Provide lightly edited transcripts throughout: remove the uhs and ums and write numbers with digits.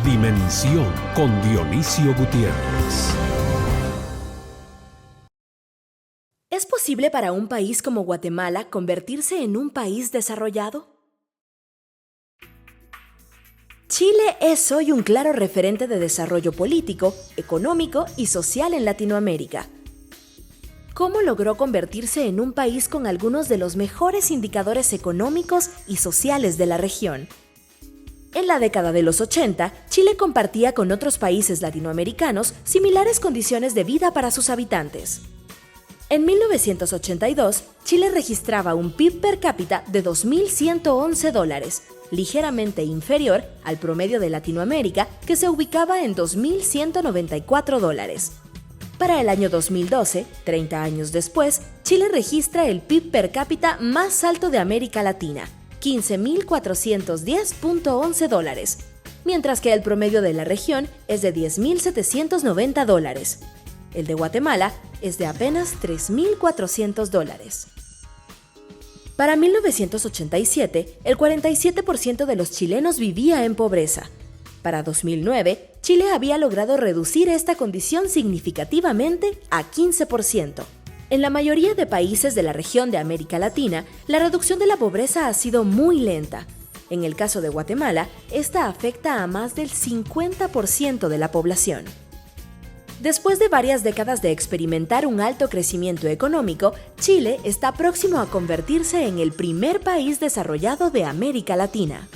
Dimensión con Dionisio Gutiérrez. ¿Es posible para un país como Guatemala convertirse en un país desarrollado? Chile es hoy un claro referente de desarrollo político, económico y social en Latinoamérica. ¿Cómo logró convertirse en un país con algunos de los mejores indicadores económicos y sociales de la región? En la década de los 80, Chile compartía con otros países latinoamericanos similares condiciones de vida para sus habitantes. En 1982, Chile registraba un PIB per cápita de $2.111, ligeramente inferior al promedio de Latinoamérica, que se ubicaba en $2.194. Para el año 2012, 30 años después, Chile registra el PIB per cápita más alto de América Latina, $15.410.11, mientras que el promedio de la región es de $10.790. El de Guatemala es de apenas $3.400. Para 1987, el 47% de los chilenos vivía en pobreza. Para 2009, Chile había logrado reducir esta condición significativamente a 15%. En la mayoría de países de la región de América Latina, la reducción de la pobreza ha sido muy lenta. En el caso de Guatemala, esta afecta a más del 50% de la población. Después de varias décadas de experimentar un alto crecimiento económico, Chile está próximo a convertirse en el primer país desarrollado de América Latina.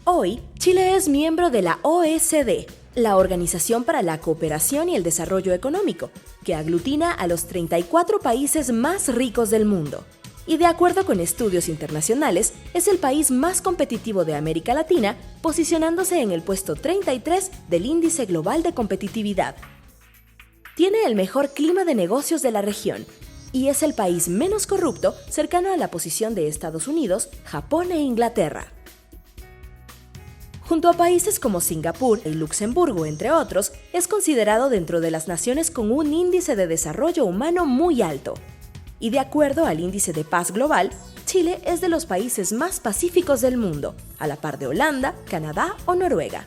Hoy, Chile es miembro de la OECD, la Organización para la Cooperación y el Desarrollo Económico, que aglutina a los 34 países más ricos del mundo. Y de acuerdo con estudios internacionales, es el país más competitivo de América Latina, posicionándose en el puesto 33 del Índice Global de Competitividad. Tiene el mejor clima de negocios de la región y es el país menos corrupto, cercano a la posición de Estados Unidos, Japón e Inglaterra. Junto a países como Singapur y Luxemburgo, entre otros, es considerado dentro de las naciones con un índice de desarrollo humano muy alto. Y de acuerdo al Índice de Paz Global, Chile es de los países más pacíficos del mundo, a la par de Holanda, Canadá o Noruega.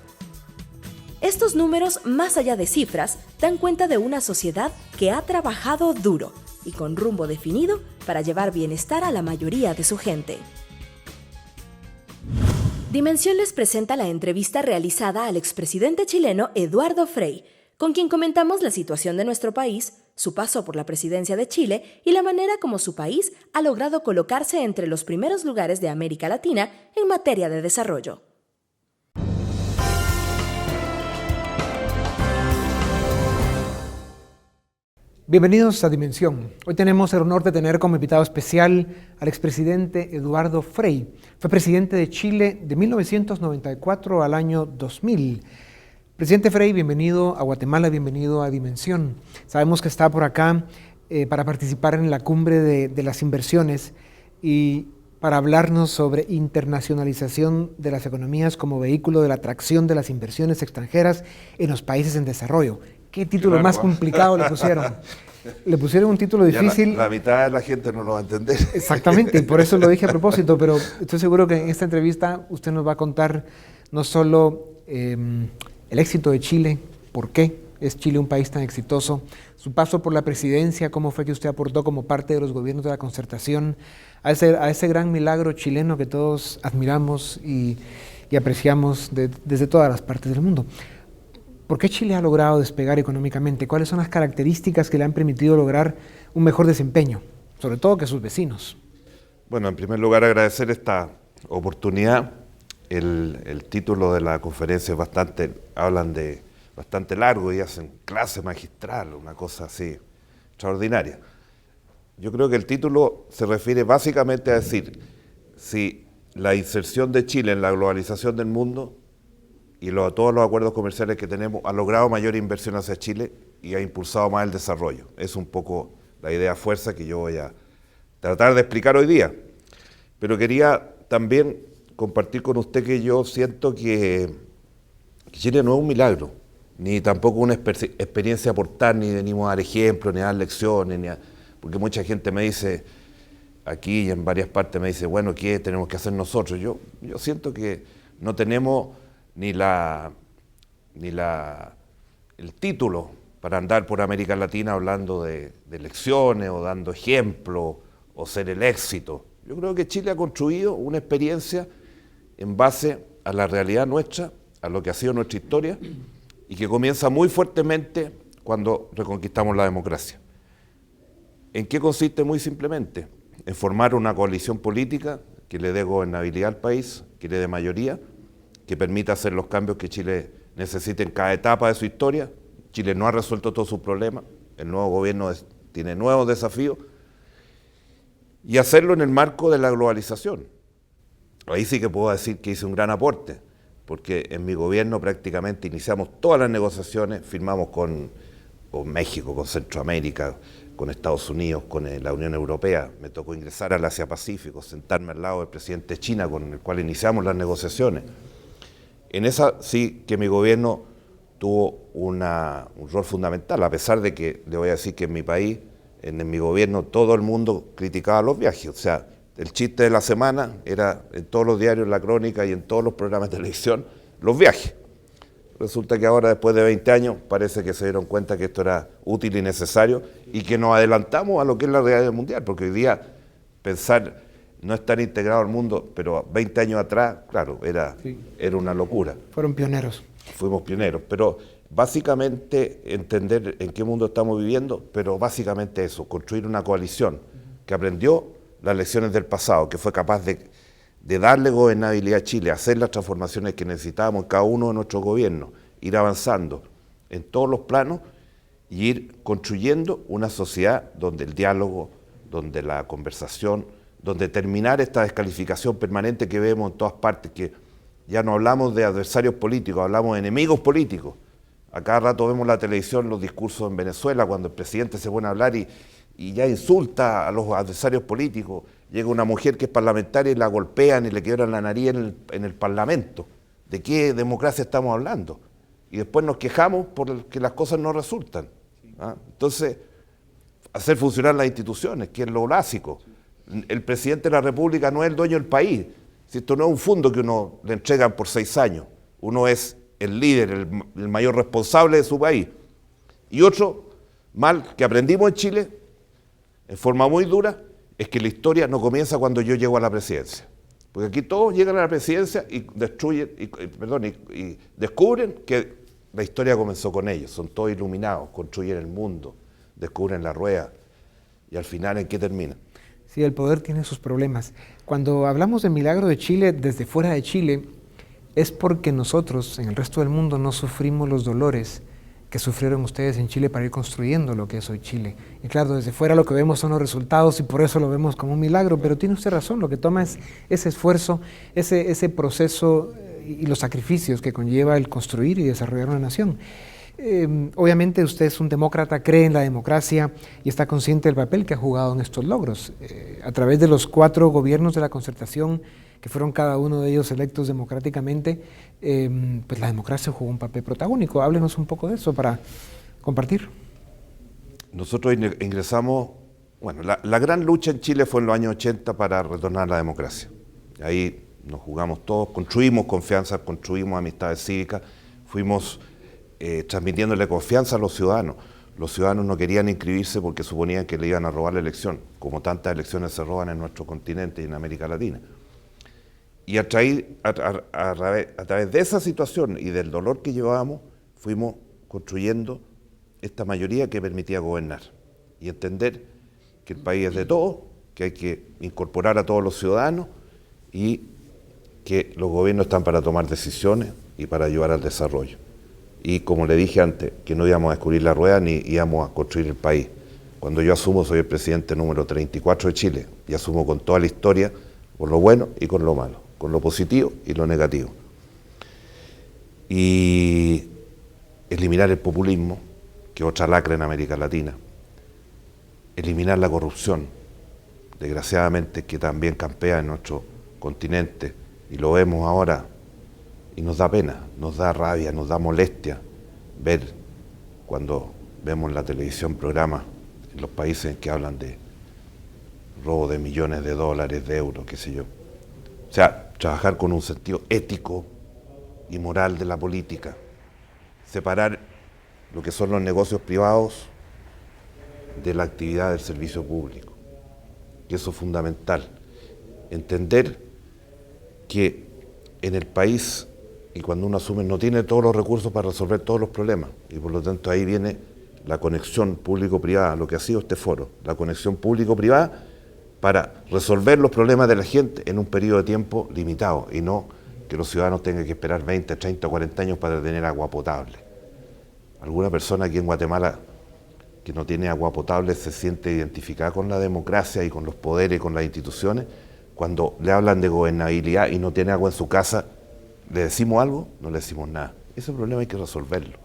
Estos números, más allá de cifras, dan cuenta de una sociedad que ha trabajado duro y con rumbo definido para llevar bienestar a la mayoría de su gente. Dimensión les presenta la entrevista realizada al expresidente chileno Eduardo Frei, con quien comentamos la situación de nuestro país, su paso por la presidencia de Chile y la manera como su país ha logrado colocarse entre los primeros lugares de América Latina en materia de desarrollo. Bienvenidos a Dimensión. Hoy tenemos el honor de tener como invitado especial al expresidente Eduardo Frei. Fue presidente de Chile de 1994 al año 2000. Presidente Frei, bienvenido a Guatemala, bienvenido a Dimensión. Sabemos que está por acá para participar en la cumbre de las inversiones y para hablarnos sobre internacionalización de las economías como vehículo de la atracción de las inversiones extranjeras en los países en desarrollo. ¿Qué título más complicado le pusieron? Le pusieron un título difícil. La mitad de la gente no lo va a entender. Exactamente, y por eso lo dije a propósito, pero estoy seguro que en esta entrevista usted nos va a contar no solo el éxito de Chile, por qué es Chile un país tan exitoso, su paso por la presidencia, cómo fue que usted aportó como parte de los gobiernos de la concertación a ese gran milagro chileno que todos admiramos y apreciamos desde todas las partes del mundo. ¿Por qué Chile ha logrado despegar económicamente? ¿Cuáles son las características que le han permitido lograr un mejor desempeño, sobre todo que sus vecinos? Bueno, en primer lugar agradecer esta oportunidad. El título de la conferencia es hablan de bastante largo y hacen clase magistral, una cosa así extraordinaria. Yo creo que el título se refiere básicamente a decir si la inserción de Chile en la globalización del mundo y todos los acuerdos comerciales que tenemos ha logrado mayor inversión hacia Chile y ha impulsado más el desarrollo. Es un poco la idea fuerza que yo voy a tratar de explicar hoy día. Pero quería también compartir con usted que yo siento que Chile no es un milagro, ni tampoco una experiencia a aportar, ni venimos a dar ejemplos, ni a dar lecciones, porque mucha gente me dice, aquí y en varias partes me dice, bueno, ¿qué tenemos que hacer nosotros? Yo siento que no tenemos ni el título para andar por América Latina hablando de elecciones o dando ejemplos o ser el éxito. Yo creo que Chile ha construido una experiencia en base a la realidad nuestra, a lo que ha sido nuestra historia, y que comienza muy fuertemente cuando reconquistamos la democracia. ¿En qué consiste? Muy simplemente, en formar una coalición política que le dé gobernabilidad al país, que le dé mayoría, que permita hacer los cambios que Chile necesita en cada etapa de su historia. Chile no ha resuelto todos sus problemas, el nuevo gobierno tiene nuevos desafíos, y hacerlo en el marco de la globalización. Ahí sí que puedo decir que hice un gran aporte, porque en mi gobierno prácticamente iniciamos todas las negociaciones, firmamos con México, con Centroamérica, con Estados Unidos, con la Unión Europea. Me tocó ingresar al Asia-Pacífico, sentarme al lado del presidente de China, con el cual iniciamos las negociaciones. En esa sí que mi gobierno tuvo un rol fundamental, a pesar de que, le voy a decir que en mi país, en mi gobierno, todo el mundo criticaba los viajes. O sea, el chiste de la semana era en todos los diarios, la crónica y en todos los programas de televisión, los viajes. Resulta que ahora, después de 20 años, parece que se dieron cuenta que esto era útil y necesario y que nos adelantamos a lo que es la realidad mundial, porque hoy día pensar no estar integrado al mundo, pero 20 años atrás, claro, era una locura. Fueron pioneros. Fuimos pioneros, pero básicamente entender en qué mundo estamos viviendo, pero básicamente eso, construir una coalición que aprendió las lecciones del pasado, que fue capaz de darle gobernabilidad a Chile, hacer las transformaciones que necesitábamos en cada uno de nuestros gobiernos, ir avanzando en todos los planos y ir construyendo una sociedad donde el diálogo, donde la conversación, donde terminar esta descalificación permanente que vemos en todas partes, que ya no hablamos de adversarios políticos, hablamos de enemigos políticos. A cada rato vemos en la televisión los discursos en Venezuela, cuando el presidente se pone a hablar y ya insulta a los adversarios políticos. Llega una mujer que es parlamentaria y la golpean y le quiebran la nariz en el Parlamento. ¿De qué democracia estamos hablando? Y después nos quejamos porque las cosas no resultan. ¿Ah? Entonces, hacer funcionar las instituciones, que es lo básico. El presidente de la República no es el dueño del país. Si esto no es un fondo que uno le entregan por 6 años. Uno es el líder, el mayor responsable de su país. Y otro mal que aprendimos en Chile, en forma muy dura, es que la historia no comienza cuando yo llego a la presidencia. Porque aquí todos llegan a la presidencia y destruyen, y descubren que la historia comenzó con ellos. Son todos iluminados, construyen el mundo, descubren la rueda. Y al final, ¿en qué termina? Sí, el poder tiene sus problemas. Cuando hablamos del milagro de Chile desde fuera de Chile, es porque nosotros, en el resto del mundo, no sufrimos los dolores que sufrieron ustedes en Chile para ir construyendo lo que es hoy Chile. Y claro, desde fuera lo que vemos son los resultados y por eso lo vemos como un milagro, pero tiene usted razón, lo que toma es ese esfuerzo, ese proceso y los sacrificios que conlleva el construir y desarrollar una nación. Obviamente usted es un demócrata, cree en la democracia y está consciente del papel que ha jugado en estos logros. A través de los 4 gobiernos de la Concertación, que fueron cada uno de ellos electos democráticamente, pues la democracia jugó un papel protagónico. Háblenos un poco de eso para compartir. Nosotros ingresamos, bueno, la gran lucha en Chile fue en los años 80 para retornar a la democracia. Ahí nos jugamos todos, construimos confianza, construimos amistades cívicas, fuimos transmitiéndole confianza a los ciudadanos. Los ciudadanos no querían inscribirse porque suponían que le iban a robar la elección, como tantas elecciones se roban en nuestro continente y en América Latina. Y a través de esa situación y del dolor que llevábamos, fuimos construyendo esta mayoría que permitía gobernar y entender que el país es de todos, que hay que incorporar a todos los ciudadanos y que los gobiernos están para tomar decisiones y para ayudar al desarrollo. Y como le dije antes, que no íbamos a descubrir la rueda ni íbamos a construir el país. Cuando yo asumo, soy el presidente número 34 de Chile y asumo con toda la historia, con lo bueno y con lo malo, con lo positivo y lo negativo. Y eliminar el populismo, que es otra lacra en América Latina. Eliminar la corrupción, desgraciadamente, que también campea en nuestro continente, y lo vemos ahora, y nos da pena, nos da rabia, nos da molestia ver cuando vemos en la televisión programas en los países en que hablan de robo de millones de dólares, de euros, qué sé yo. O sea, trabajar con un sentido ético y moral de la política, separar lo que son los negocios privados de la actividad del servicio público. Y eso es fundamental. Entender que en el país, y cuando uno asume, no tiene todos los recursos para resolver todos los problemas, y por lo tanto ahí viene la conexión público-privada, lo que ha sido este foro, la conexión público-privada para resolver los problemas de la gente en un periodo de tiempo limitado, y no que los ciudadanos tengan que esperar 20, 30 o 40 años para tener agua potable. Alguna persona aquí en Guatemala que no tiene agua potable se siente identificada con la democracia y con los poderes y con las instituciones. Cuando le hablan de gobernabilidad y no tiene agua en su casa, ¿le decimos algo? No le decimos nada. Ese problema hay que resolverlo.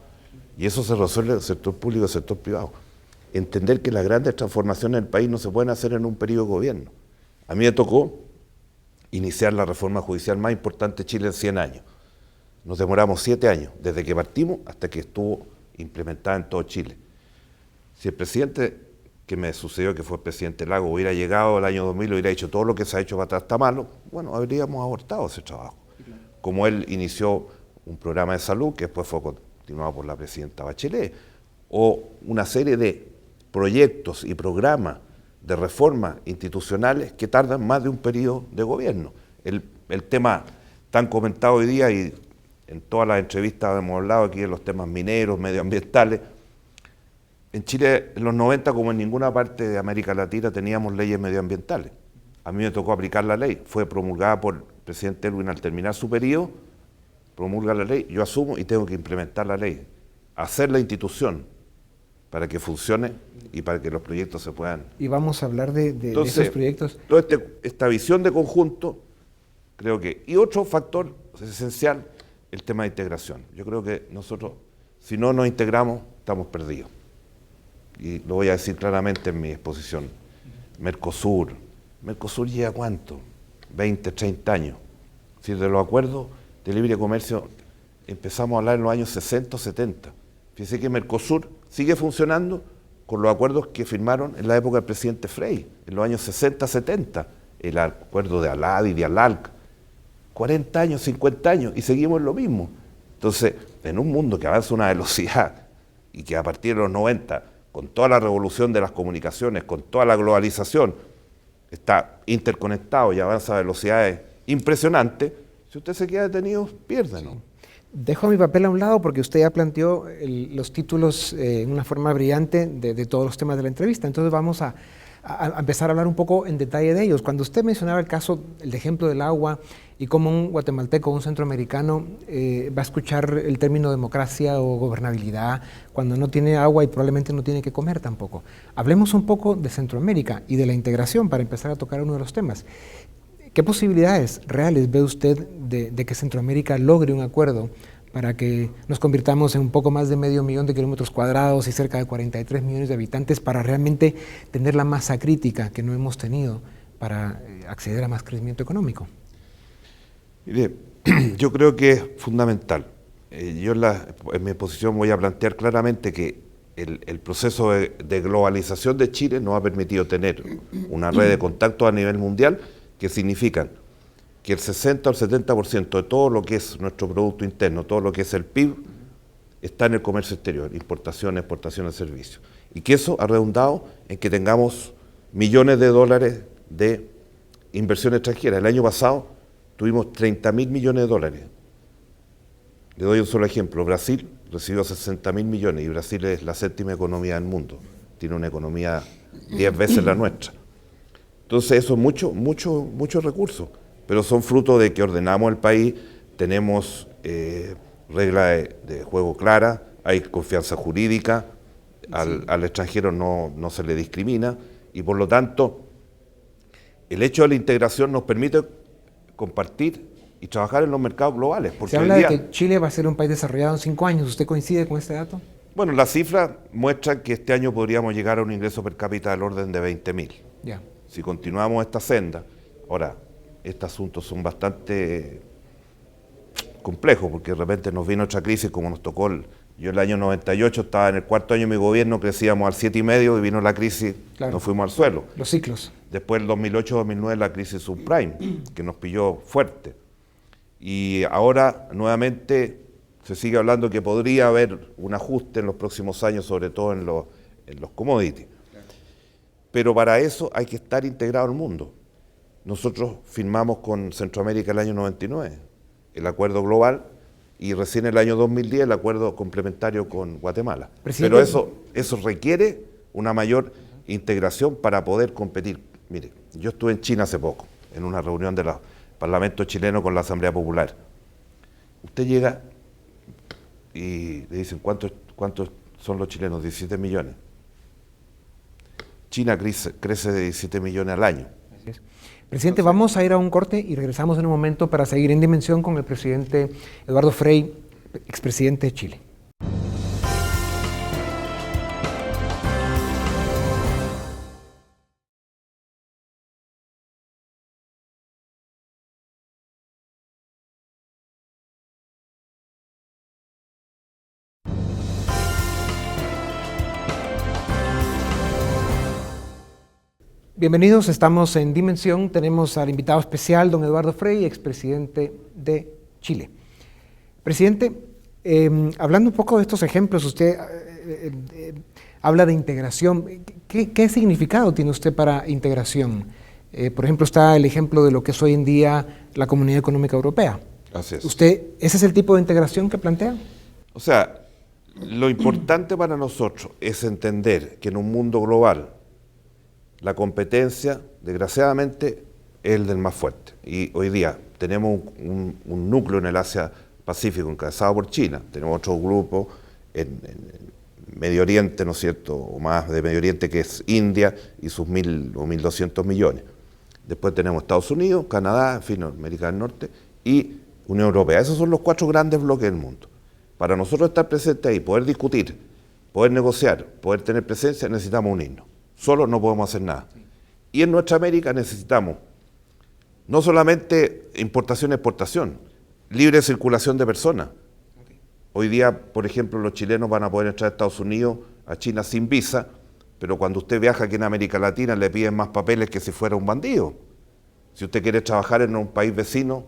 Y eso se resuelve en el sector público y el sector privado. Entender que las grandes transformaciones del país no se pueden hacer en un periodo de gobierno. A mí me tocó iniciar la reforma judicial más importante de Chile en 100 años. Nos demoramos 7 años, desde que partimos hasta que estuvo implementada en todo Chile. Si el presidente que me sucedió, que fue el presidente Lago, hubiera llegado el año 2000 y hubiera dicho todo lo que se ha hecho para atrás está malo, bueno, habríamos abortado ese trabajo. Como él inició un programa de salud que después fue continuado por la presidenta Bachelet, o una serie de proyectos y programas de reformas institucionales que tardan más de un periodo de gobierno. El tema tan comentado hoy día, y en todas las entrevistas hemos hablado aquí de los temas mineros, medioambientales. En Chile, en los 90, como en ninguna parte de América Latina, teníamos leyes medioambientales. A mí me tocó aplicar la ley. Fue promulgada por el presidente Elwin al terminar su periodo, promulga la ley, yo asumo y tengo que implementar la ley, hacer la institución para que funcione y para que los proyectos se puedan. Y vamos a hablar de esos proyectos. Toda esta visión de conjunto, creo que, y otro factor esencial, el tema de integración. Yo creo que nosotros, si no nos integramos, estamos perdidos. Y lo voy a decir claramente en mi exposición. Mercosur lleva ¿cuánto? 20, 30 años. Si de los acuerdos de libre comercio empezamos a hablar en los años 60 o 70. Fíjese que Mercosur sigue funcionando con los acuerdos que firmaron en la época del presidente Frei, en los años 60, 70. El acuerdo de Alad y de Alalc. 40 años, 50 años, y seguimos en lo mismo. Entonces, en un mundo que avanza a una velocidad y que a partir de los 90, con toda la revolución de las comunicaciones, con toda la globalización, está interconectado y avanza a velocidades impresionantes, si usted se queda detenido, pierde, ¿no? Dejo mi papel a un lado porque usted ya planteó los títulos en una forma brillante de todos los temas de la entrevista. Entonces vamos a empezar a hablar un poco en detalle de ellos. Cuando usted mencionaba el ejemplo del agua y cómo un guatemalteco o un centroamericano va a escuchar el término democracia o gobernabilidad cuando no tiene agua y probablemente no tiene que comer tampoco. Hablemos un poco de Centroamérica y de la integración para empezar a tocar uno de los temas. ¿Qué posibilidades reales ve usted de que Centroamérica logre un acuerdo para que nos convirtamos en un poco más de 500.000 de kilómetros cuadrados y cerca de 43 millones de habitantes para realmente tener la masa crítica que no hemos tenido para acceder a más crecimiento económico? Mire, yo creo que es fundamental. Yo en mi exposición voy a plantear claramente que el proceso de globalización de Chile nos ha permitido tener una red de contactos a nivel mundial que significan que el 60 o el 70% de todo lo que es nuestro Producto Interno, todo lo que es el PIB, está en el comercio exterior, importación, exportación de servicios. Y que eso ha redundado en que tengamos millones de dólares de inversión extranjera. El año pasado tuvimos 30.000 millones de dólares. Le doy un solo ejemplo. Brasil recibió 60.000 millones y Brasil es la 7ª economía del mundo. Tiene una economía 10 veces la nuestra. Entonces eso es muchos recursos, pero son fruto de que ordenamos el país, tenemos reglas de juego claras, hay confianza jurídica, al extranjero no se le discrimina y por lo tanto el hecho de la integración nos permite compartir y trabajar en los mercados globales. Porque se habla de que Chile va a ser un país desarrollado en 5 años, ¿usted coincide con este dato? Bueno, las cifras muestran que este año podríamos llegar a un ingreso per cápita del orden de 20.000. Ya. Si continuamos esta senda, ahora, estos asuntos son bastante complejos porque de repente nos vino otra crisis como nos tocó. Yo el año 98 estaba en el 4º año de mi gobierno, crecíamos al 7,5 y vino la crisis, claro, nos fuimos al suelo. Los ciclos. Después del 2008-2009 la crisis subprime, que nos pilló fuerte. Y ahora nuevamente se sigue hablando que podría haber un ajuste en los próximos años, sobre todo en los commodities. Pero para eso hay que estar integrado al mundo. Nosotros firmamos con Centroamérica el año 99 el acuerdo global y recién el año 2010 el acuerdo complementario con Guatemala. Pero eso requiere una mayor integración para poder competir. Mire, yo estuve en China hace poco, en una reunión del Parlamento chileno con la Asamblea Popular. Usted llega y le dicen, ¿cuántos son los chilenos? 17 millones. China crece de 17 millones al año. Así es. Presidente, vamos a ir a un corte y regresamos en un momento para seguir en Dimensión con el presidente Eduardo Frei, expresidente de Chile. Bienvenidos, estamos en Dimensión. Tenemos al invitado especial, don Eduardo Frei, expresidente de Chile. Presidente, hablando un poco de estos ejemplos, usted habla de integración. ¿Qué significado tiene usted para integración? Por ejemplo, está el ejemplo de lo que es hoy en día la Comunidad Económica Europea. Así es. ¿Ese es el tipo de integración que plantea? O sea, lo importante para nosotros es entender que en un mundo global la competencia, desgraciadamente, es el del más fuerte. Y hoy día tenemos un núcleo en el Asia-Pacífico encabezado por China, tenemos otro grupo en Medio Oriente, ¿no es cierto?, o más de Medio Oriente, que es India y sus 1.000 o 1.200 millones. Después tenemos Estados Unidos, Canadá, en fin, América del Norte y Unión Europea. Esos son los 4 grandes bloques del mundo. Para nosotros estar presentes ahí, poder discutir, poder negociar, poder tener presencia, necesitamos unirnos. Solo no podemos hacer nada. Y en nuestra América necesitamos no solamente importación-exportación, libre circulación de personas. Hoy día, por ejemplo, los chilenos van a poder entrar a Estados Unidos, a China sin visa, pero cuando usted viaja aquí en América Latina le piden más papeles que si fuera un bandido. Si usted quiere trabajar en un país vecino,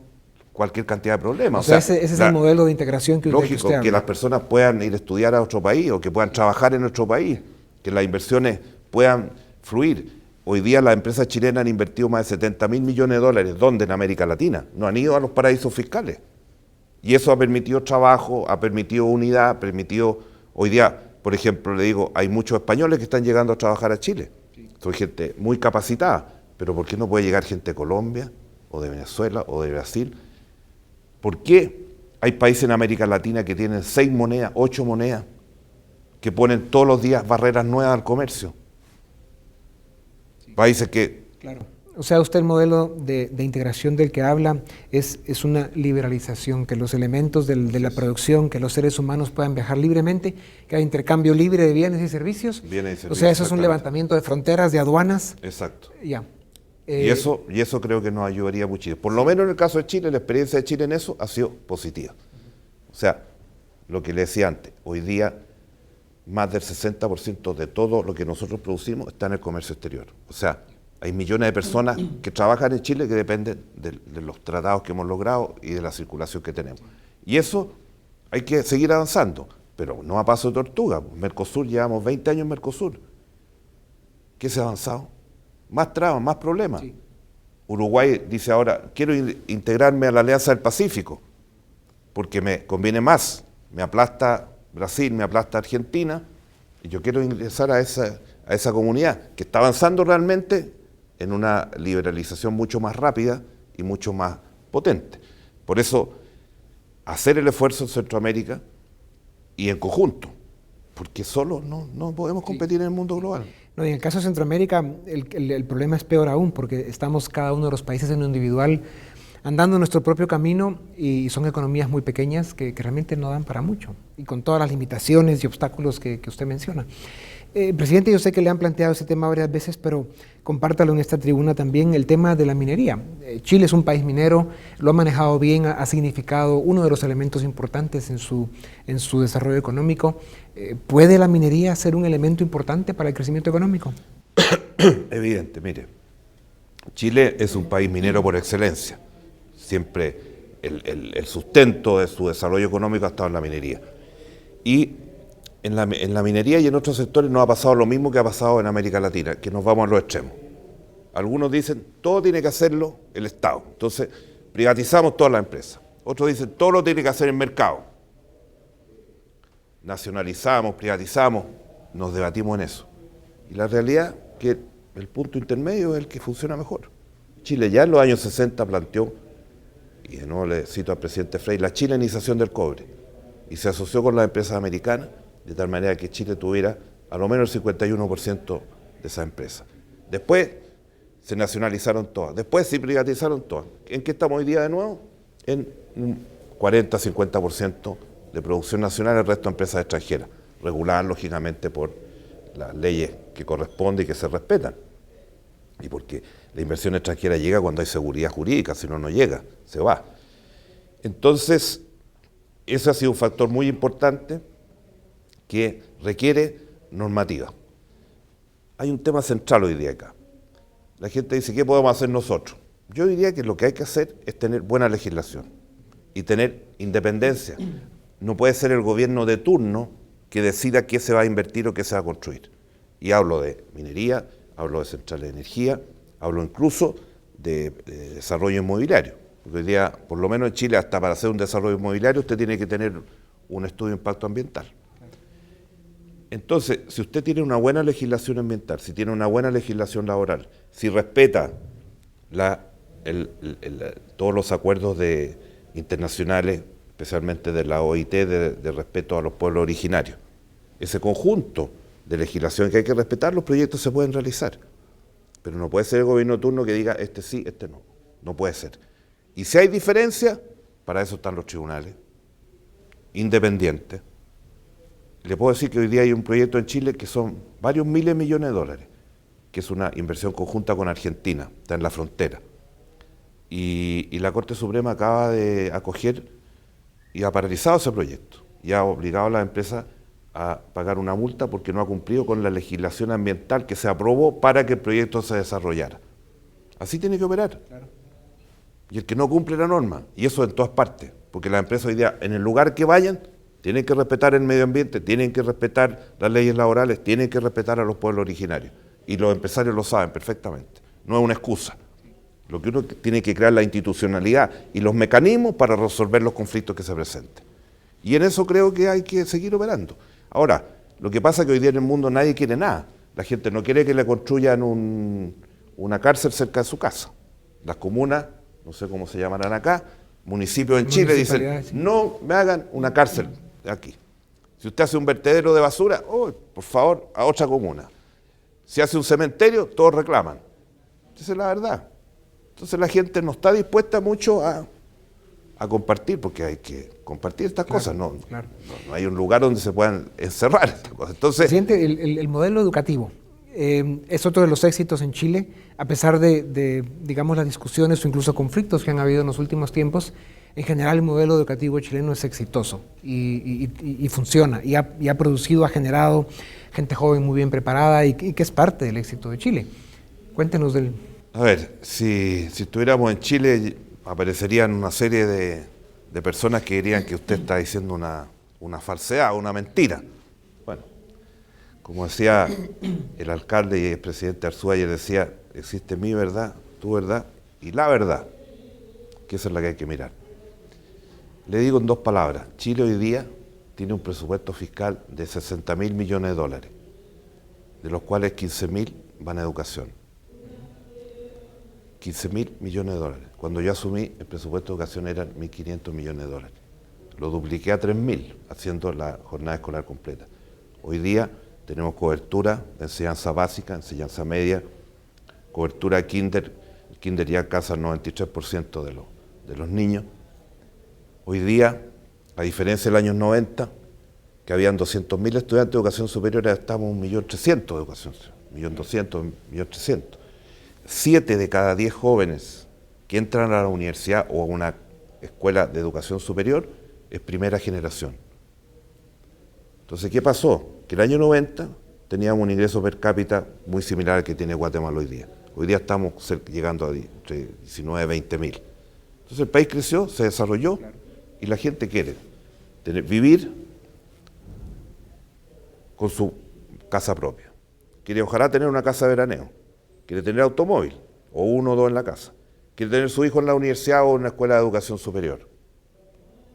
cualquier cantidad de problemas. O sea, ese es el modelo de integración que usted lógico, habla. que las personas puedan ir a estudiar a otro país o que puedan trabajar en nuestro país, que las inversiones puedan fluir. Hoy día las empresas chilenas han invertido más de 70.000 millones de dólares. ¿Dónde? En América Latina. No han ido a los paraísos fiscales. Y eso ha permitido trabajo, ha permitido unidad, ha permitido... Hoy día, por ejemplo, le digo, hay muchos españoles que están llegando a trabajar a Chile. Son gente muy capacitada. Pero ¿por qué no puede llegar gente de Colombia, o de Venezuela, o de Brasil? ¿Por qué hay países en América Latina que tienen 6 monedas, 8 monedas, que ponen todos los días barreras nuevas al comercio? Países que... Claro. O sea, usted el modelo de integración del que habla es una liberalización, que los elementos de la producción, que los seres humanos puedan viajar libremente, que haya intercambio libre de bienes y servicios. O sea, eso es un levantamiento de fronteras, de aduanas. Exacto. Ya. Y eso creo que nos ayudaría muchísimo. Por lo menos en el caso de Chile, la experiencia de Chile en eso ha sido positiva. O sea, lo que le decía antes, hoy día más del 60% de todo lo que nosotros producimos está en el comercio exterior. O sea, hay millones de personas que trabajan en Chile que dependen de los tratados que hemos logrado y de la circulación que tenemos. Y eso hay que seguir avanzando, pero no a paso de tortuga. Mercosur, llevamos 20 años en Mercosur. ¿Qué se ha avanzado? Más trabas, más problemas. Sí. Uruguay dice ahora, quiero integrarme a la Alianza del Pacífico, porque me conviene más. Me aplasta Brasil, me aplasta Argentina, y yo quiero ingresar a esa comunidad que está avanzando realmente en una liberalización mucho más rápida y mucho más potente. Por eso, hacer el esfuerzo en Centroamérica y en conjunto, porque solo no podemos competir en el mundo global. No, y en el caso de Centroamérica, el problema es peor aún, porque estamos cada uno de los países en lo individual andando nuestro propio camino y son economías muy pequeñas que realmente no dan para mucho, y con todas las limitaciones y obstáculos que usted menciona. Presidente, yo sé que le han planteado ese tema varias veces, pero compártalo en esta tribuna también, el tema de la minería. Chile es un país minero, lo ha manejado bien, ha significado uno de los elementos importantes en su desarrollo económico. ¿Puede la minería ser un elemento importante para el crecimiento económico? Evidente, mire, Chile es un país minero por excelencia. Siempre el sustento de su desarrollo económico ha estado en la minería. Y en la minería y en otros sectores nos ha pasado lo mismo que ha pasado en América Latina, que nos vamos a los extremos. Algunos dicen, todo tiene que hacerlo el Estado, entonces privatizamos todas las empresas. Otros dicen, todo lo tiene que hacer el mercado. Nacionalizamos, privatizamos, nos debatimos en eso. Y la realidad es que el punto intermedio es el que funciona mejor. Chile ya en los años 60 planteó, y de nuevo le cito al presidente Frey, la chilenización del cobre, y se asoció con las empresas americanas, de tal manera que Chile tuviera a lo menos el 51% de esas empresas. Después se nacionalizaron todas, después se privatizaron todas. ¿En qué estamos hoy día de nuevo? En un 40-50% de producción nacional, el resto de empresas extranjeras, reguladas lógicamente por las leyes que corresponden y que se respetan. Y porque la inversión extranjera llega cuando hay seguridad jurídica, si no, no llega, se va. Entonces, ese ha sido un factor muy importante que requiere normativa. Hay un tema central hoy día acá. La gente dice, ¿qué podemos hacer nosotros? Yo diría que lo que hay que hacer es tener buena legislación y tener independencia. No puede ser el gobierno de turno que decida qué se va a invertir o qué se va a construir. Y hablo de minería, hablo de centrales de energía, hablo incluso de desarrollo inmobiliario. Porque hoy día, por lo menos en Chile, hasta para hacer un desarrollo inmobiliario, usted tiene que tener un estudio de impacto ambiental. Entonces, si usted tiene una buena legislación ambiental, si tiene una buena legislación laboral, si respeta todos los acuerdos internacionales, especialmente de la OIT, de respeto a los pueblos originarios, ese conjunto de legislación que hay que respetar, los proyectos se pueden realizar. Pero no puede ser el gobierno de turno que diga, este sí, este no. No puede ser. Y si hay diferencia, para eso están los tribunales independientes. Le puedo decir que hoy día hay un proyecto en Chile que son varios miles de millones de dólares, que es una inversión conjunta con Argentina, está en la frontera. Y la Corte Suprema acaba de acoger y ha paralizado ese proyecto y ha obligado a las empresas a pagar una multa porque no ha cumplido con la legislación ambiental que se aprobó para que el proyecto se desarrollara. Así tiene que operar. Claro. Y el que no cumple la norma, y eso en todas partes, porque las empresas hoy día, en el lugar que vayan, tienen que respetar el medio ambiente, tienen que respetar las leyes laborales, tienen que respetar a los pueblos originarios. Y los empresarios lo saben perfectamente. No es una excusa. Lo que uno tiene que crear la institucionalidad y los mecanismos para resolver los conflictos que se presenten. Y en eso creo que hay que seguir operando. Ahora, lo que pasa es que hoy día en el mundo nadie quiere nada. La gente no quiere que le construyan una cárcel cerca de su casa. Las comunas, no sé cómo se llamarán acá, municipios en Chile dicen, no me hagan una cárcel aquí. Si usted hace un vertedero de basura, por favor, a otra comuna. Si hace un cementerio, todos reclaman. Esa es la verdad. Entonces la gente no está dispuesta mucho a compartir, porque hay que compartir estas cosas. No hay un lugar donde se puedan encerrar estas cosas. Entonces, presidente, el modelo educativo es otro de los éxitos en Chile, a pesar de digamos, las discusiones o incluso conflictos que han habido en los últimos tiempos. En general, el modelo educativo chileno es exitoso y funciona, y ha producido, ha generado gente joven muy bien preparada y que es parte del éxito de Chile. Cuéntenos del... A ver, si estuviéramos en Chile, aparecerían una serie de personas que dirían que usted está diciendo una falsedad, una mentira. Bueno, como decía el alcalde y el presidente Arzúa ayer, decía, existe mi verdad, tu verdad y la verdad, que esa es la que hay que mirar. Le digo en dos palabras, Chile hoy día tiene un presupuesto fiscal de 60.000 millones de dólares, de los cuales 15.000 van a educación. 15.000 millones de dólares. Cuando yo asumí, el presupuesto de educación eran 1.500 millones de dólares. Lo dupliqué a 3.000, haciendo la jornada escolar completa. Hoy día tenemos cobertura de enseñanza básica, enseñanza media, cobertura de kinder. El kinder ya alcanza el 93% de los niños. Hoy día, a diferencia del año 90, que habían 200.000 estudiantes de educación superior, ahora estamos 1.300.000 de educación, 1.200.000, 1.300.000. 7 de cada 10 jóvenes que entran a la universidad o a una escuela de educación superior es primera generación. Entonces, ¿qué pasó? Que el año 90 teníamos un ingreso per cápita muy similar al que tiene Guatemala hoy día. Hoy día estamos llegando a entre 19 y 20.000. Entonces el país creció, se desarrolló y la gente quiere vivir con su casa propia. Quiere ojalá tener una casa de veraneo, quiere tener automóvil o uno o dos en la casa, quiere tener su hijo en la universidad o en una escuela de educación superior.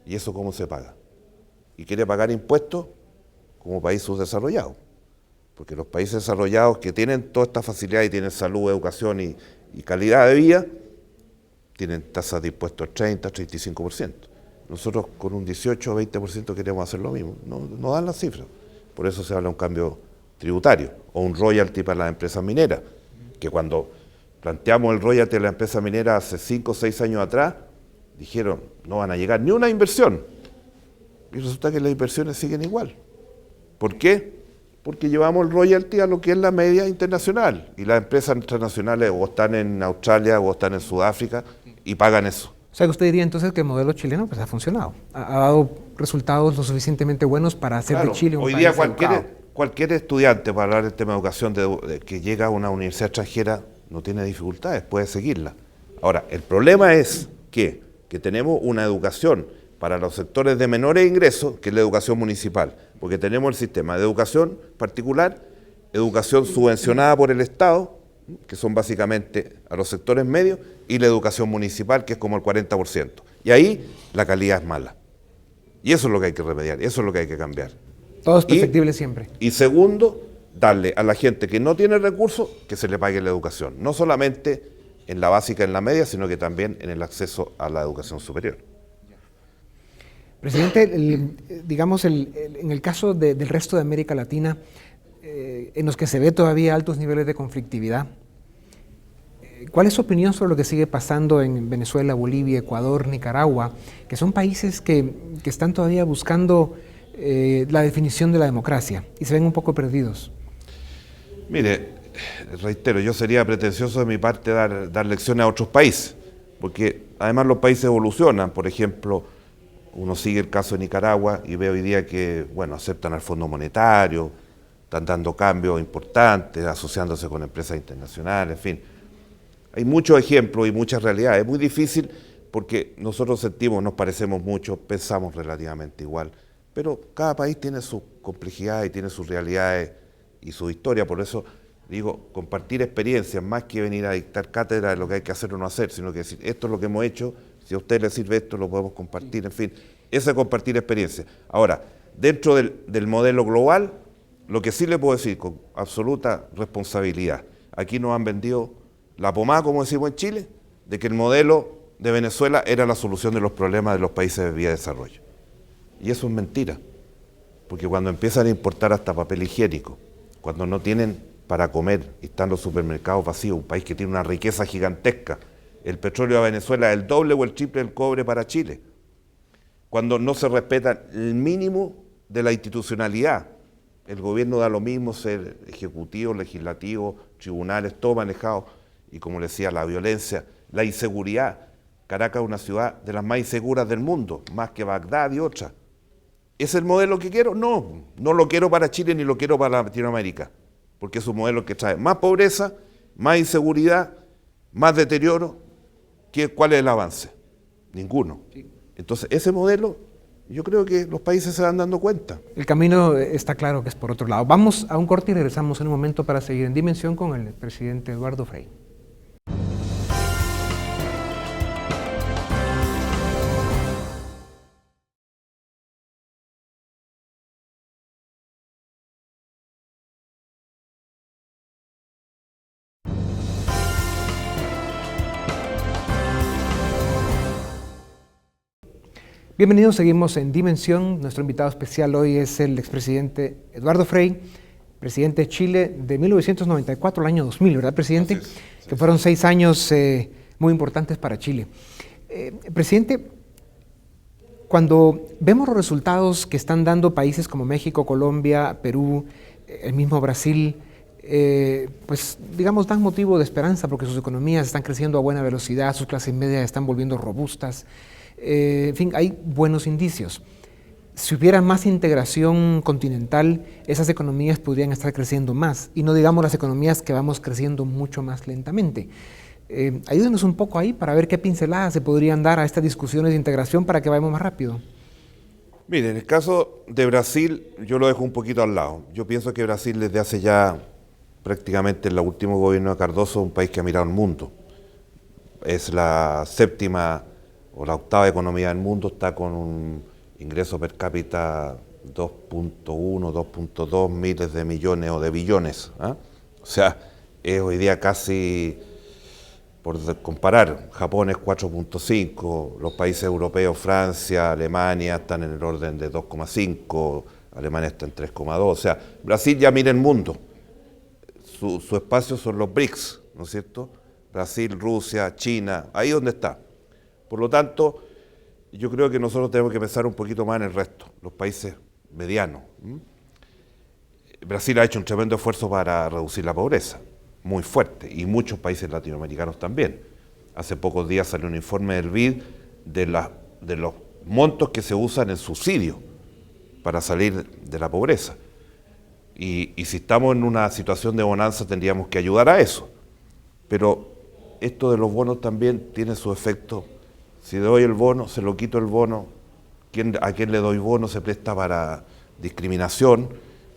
¿Y eso cómo se paga? Y quiere pagar impuestos como país subdesarrollado. Porque los países desarrollados que tienen toda esta facilidad y tienen salud, educación y calidad de vida, tienen tasas de impuestos 30, 35%. Nosotros con un 18 o 20% queremos hacer lo mismo. No dan las cifras. Por eso se habla de un cambio tributario o un royalty para las empresas mineras, que cuando planteamos el royalty de la empresa minera hace 5 o 6 años atrás, dijeron no van a llegar ni una inversión. Y resulta que las inversiones siguen igual. ¿Por qué? Porque llevamos el royalty a lo que es la media internacional. Y las empresas internacionales o están en Australia o están en Sudáfrica y pagan eso. O sea, que usted diría entonces que el modelo chileno pues, ha funcionado, ha dado resultados lo suficientemente buenos para hacer de Chile un hoy país día educado. cualquier estudiante para hablar del tema de educación que llega a una universidad extranjera no tiene dificultades, puede seguirla. Ahora, el problema es que tenemos una educación para los sectores de menores ingresos, que es la educación municipal, porque tenemos el sistema de educación particular, educación subvencionada por el Estado, que son básicamente a los sectores medios, y la educación municipal, que es como el 40%. Y ahí la calidad es mala. Y eso es lo que hay que remediar, eso es lo que hay que cambiar. Todo es perfectible siempre. Y segundo, darle a la gente que no tiene recursos, que se le pague la educación. No solamente en la básica, en la media, sino que también en el acceso a la educación superior. Presidente, en el caso del resto de América Latina, en los que se ve todavía altos niveles de conflictividad, ¿cuál es su opinión sobre lo que sigue pasando en Venezuela, Bolivia, Ecuador, Nicaragua, que son países que están todavía buscando la definición de la democracia y se ven un poco perdidos? Mire, reitero, yo sería pretencioso de mi parte dar lecciones a otros países, porque además los países evolucionan. Por ejemplo, uno sigue el caso de Nicaragua y ve hoy día que, aceptan al Fondo Monetario, están dando cambios importantes, asociándose con empresas internacionales, en fin. Hay muchos ejemplos y muchas realidades. Es muy difícil porque nosotros sentimos, nos parecemos mucho, pensamos relativamente igual, pero cada país tiene sus complejidades y tiene sus realidades y su historia. Por eso digo, compartir experiencias más que venir a dictar cátedra de lo que hay que hacer o no hacer, sino que decir, esto es lo que hemos hecho, si a usted le sirve esto, lo podemos compartir, en fin, eso es compartir experiencias. Ahora, dentro del modelo global, lo que sí le puedo decir con absoluta responsabilidad, aquí nos han vendido la pomada, como decimos en Chile, de que el modelo de Venezuela era la solución de los problemas de los países de vía de desarrollo. Y eso es mentira, porque cuando empiezan a importar hasta papel higiénico, cuando no tienen para comer y están los supermercados vacíos, un país que tiene una riqueza gigantesca, el petróleo de Venezuela es el doble o el triple del cobre para Chile, cuando no se respeta el mínimo de la institucionalidad, el gobierno da lo mismo ser ejecutivo, legislativo, tribunales, todo manejado, y como le decía, la violencia, la inseguridad. Caracas es una ciudad de las más inseguras del mundo, más que Bagdad y otras. ¿Es el modelo que quiero? No, no lo quiero para Chile ni lo quiero para Latinoamérica, porque es un modelo que trae más pobreza, más inseguridad, más deterioro. ¿Cuál es el avance? Ninguno. Entonces, ese modelo, yo creo que los países se van dando cuenta. El camino está claro que es por otro lado. Vamos a un corte y regresamos en un momento para seguir en Dimensión con el presidente Eduardo Frei. Bienvenidos, seguimos en Dimensión. Nuestro invitado especial hoy es el expresidente Eduardo Frei, presidente de Chile de 1994 al año 2000, ¿verdad, presidente? Así es. Que fueron 6 años muy importantes para Chile. Presidente, cuando vemos los resultados que están dando países como México, Colombia, Perú, el mismo Brasil, pues digamos dan motivo de esperanza porque sus economías están creciendo a buena velocidad, sus clases medias están volviendo robustas. En fin, hay buenos indicios. Si hubiera más integración continental, esas economías podrían estar creciendo más, y no digamos las economías que vamos creciendo mucho más lentamente. Ayúdenos un poco ahí para ver qué pinceladas se podrían dar a estas discusiones de integración para que vayamos más rápido. Mire, en el caso de Brasil, yo lo dejo un poquito al lado. Yo pienso que Brasil desde hace ya prácticamente el último gobierno de Cardoso, un país que ha mirado al mundo. Es la séptima o la octava economía del mundo, está con un ingreso per cápita 2.1, 2.2 miles de millones o de billones. ¿Eh? O sea, es hoy día casi, por comparar, Japón es 4.5, los países europeos, Francia, Alemania están en el orden de 2.5, Alemania está en 3.2, o sea, Brasil ya mira el mundo. Su espacio son los BRICS, ¿no es cierto? Brasil, Rusia, China, ahí donde está. Por lo tanto, yo creo que nosotros tenemos que pensar un poquito más en el resto, los países medianos. Brasil ha hecho un tremendo esfuerzo para reducir la pobreza, muy fuerte, y muchos países latinoamericanos también. Hace pocos días salió un informe del BID de los montos que se usan en subsidio para salir de la pobreza. Y si estamos en una situación de bonanza tendríamos que ayudar a eso. Pero esto de los bonos también tiene su efecto. Si doy el bono, se lo quito el bono, a quien le doy bono se presta para discriminación.